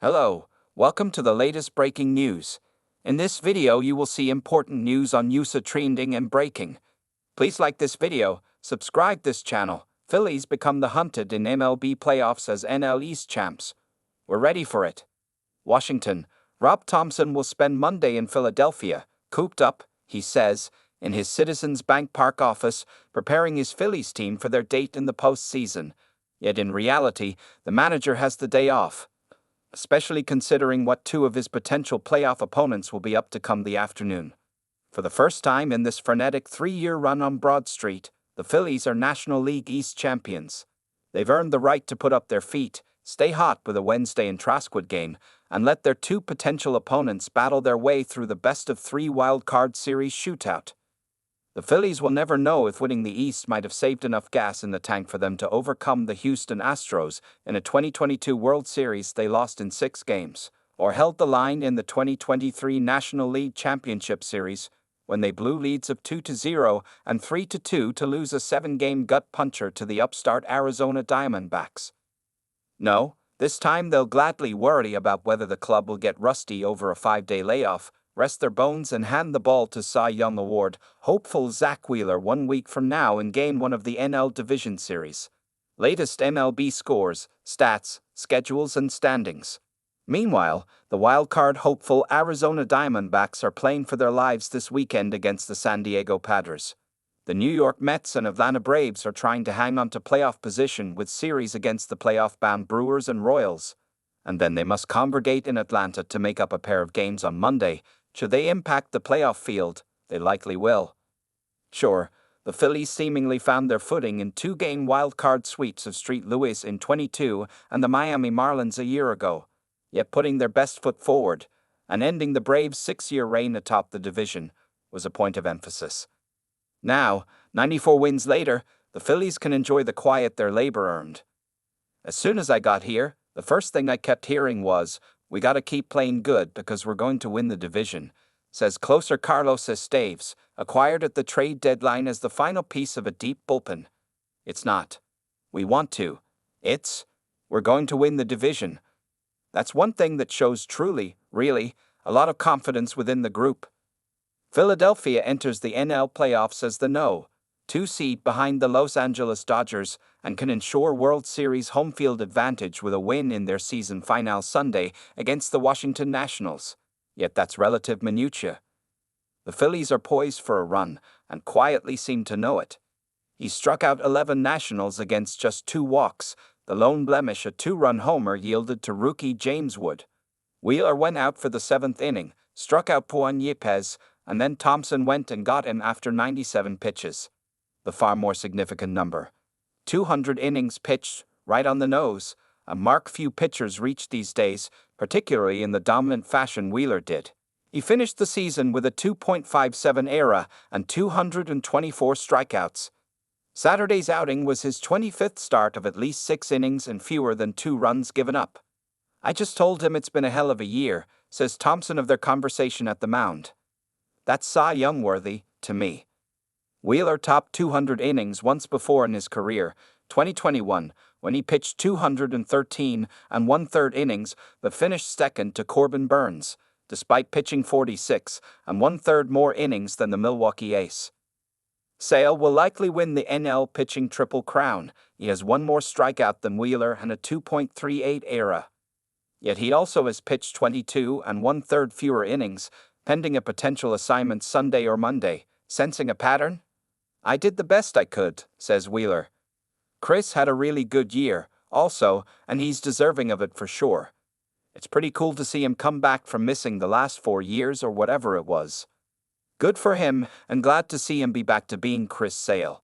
Hello, welcome to the latest breaking news. In this video you will see important news on USA trending and breaking. Please like this video, subscribe this channel. Phillies become the hunted in MLB playoffs as NL East champs. We're ready for it. Washington, Rob Thomson will spend Monday in Philadelphia, cooped up, he says, in his Citizens Bank Park office, preparing his Phillies team for their date in the postseason. Yet in reality, the manager has the day off, especially considering what two of his potential playoff opponents will be up to come the afternoon. For the first time in this frenetic 3-year run on Broad Street, the Phillies are National League East champions. They've earned the right to put up their feet, stay hot with a Wednesday and Trasquid game, and let their two potential opponents battle their way through the best-of-3 wild-card series shootout. The Phillies will never know if winning the East might have saved enough gas in the tank for them to overcome the Houston Astros in a 2022 World Series they lost in 6 games, or held the line in the 2023 National League Championship Series when they blew leads of 2-0 and 3-2 to lose a 7-game gut puncher to the upstart Arizona Diamondbacks. No, this time they'll gladly worry about whether the club will get rusty over a 5-day layoff, rest their bones and hand the ball to Cy Young Award hopeful Zach Wheeler 1 week from now in Game 1 of the NL Division Series. Latest MLB scores, stats, schedules and standings. Meanwhile, the wildcard hopeful Arizona Diamondbacks are playing for their lives this weekend against the San Diego Padres. The New York Mets and Atlanta Braves are trying to hang on to playoff position with series against the playoff-bound Brewers and Royals. And then they must congregate in Atlanta to make up a pair of games on Monday. Should they impact the playoff field, they likely will. Sure, the Phillies seemingly found their footing in 2-game wild-card sweeps of St. Louis in 22 and the Miami Marlins a year ago, yet putting their best foot forward and ending the Braves' 6-year reign atop the division was a point of emphasis. Now, 94 wins later, the Phillies can enjoy the quiet their labor earned. As soon as I got here, the first thing I kept hearing was, "We gotta keep playing good because we're going to win the division," says closer Carlos Esteves, acquired at the trade deadline as the final piece of a deep bullpen. It's not, "We want to." It's, "We're going to win the division." That's one thing that shows truly, really, a lot of confidence within the group. Philadelphia enters the NL playoffs as the No. 2 seed behind the Los Angeles Dodgers and can ensure World Series home field advantage with a win in their season finale Sunday against the Washington Nationals. Yet that's relative minutiae. The Phillies are poised for a run and quietly seem to know it. He struck out 11 Nationals against just 2 walks, the lone blemish a 2-run homer yielded to rookie James Wood. Wheeler went out for the 7th inning, struck out Juan Yepez, and then Thomson went and got him after 97 pitches. The far more significant number. 200 innings pitched, right on the nose, a mark few pitchers reach these days, particularly in the dominant fashion Wheeler did. He finished the season with a 2.57 ERA and 224 strikeouts. Saturday's outing was his 25th start of at least 6 innings and fewer than 2 runs given up. "I just told him it's been a hell of a year," says Thomson of their conversation at the mound. "That's Cy Young worthy, to me." Wheeler topped 200 innings once before in his career, 2021, when he pitched 213 and 1/3 innings but finished second to Corbin Burns, despite pitching 46 and 1/3 more innings than the Milwaukee Ace. Sale will likely win the NL pitching triple crown. He has 1 more strikeout than Wheeler and a 2.38 ERA. Yet he also has pitched 22 and 1/3 fewer innings, pending a potential assignment Sunday or Monday. Sensing a pattern? "I did the best I could," says Wheeler. Chris had a really good year, also, and he's deserving of it for sure. It's pretty cool to see him come back from missing the last 4 years or whatever it was. Good for him, and glad to see him be back to being Chris Sale.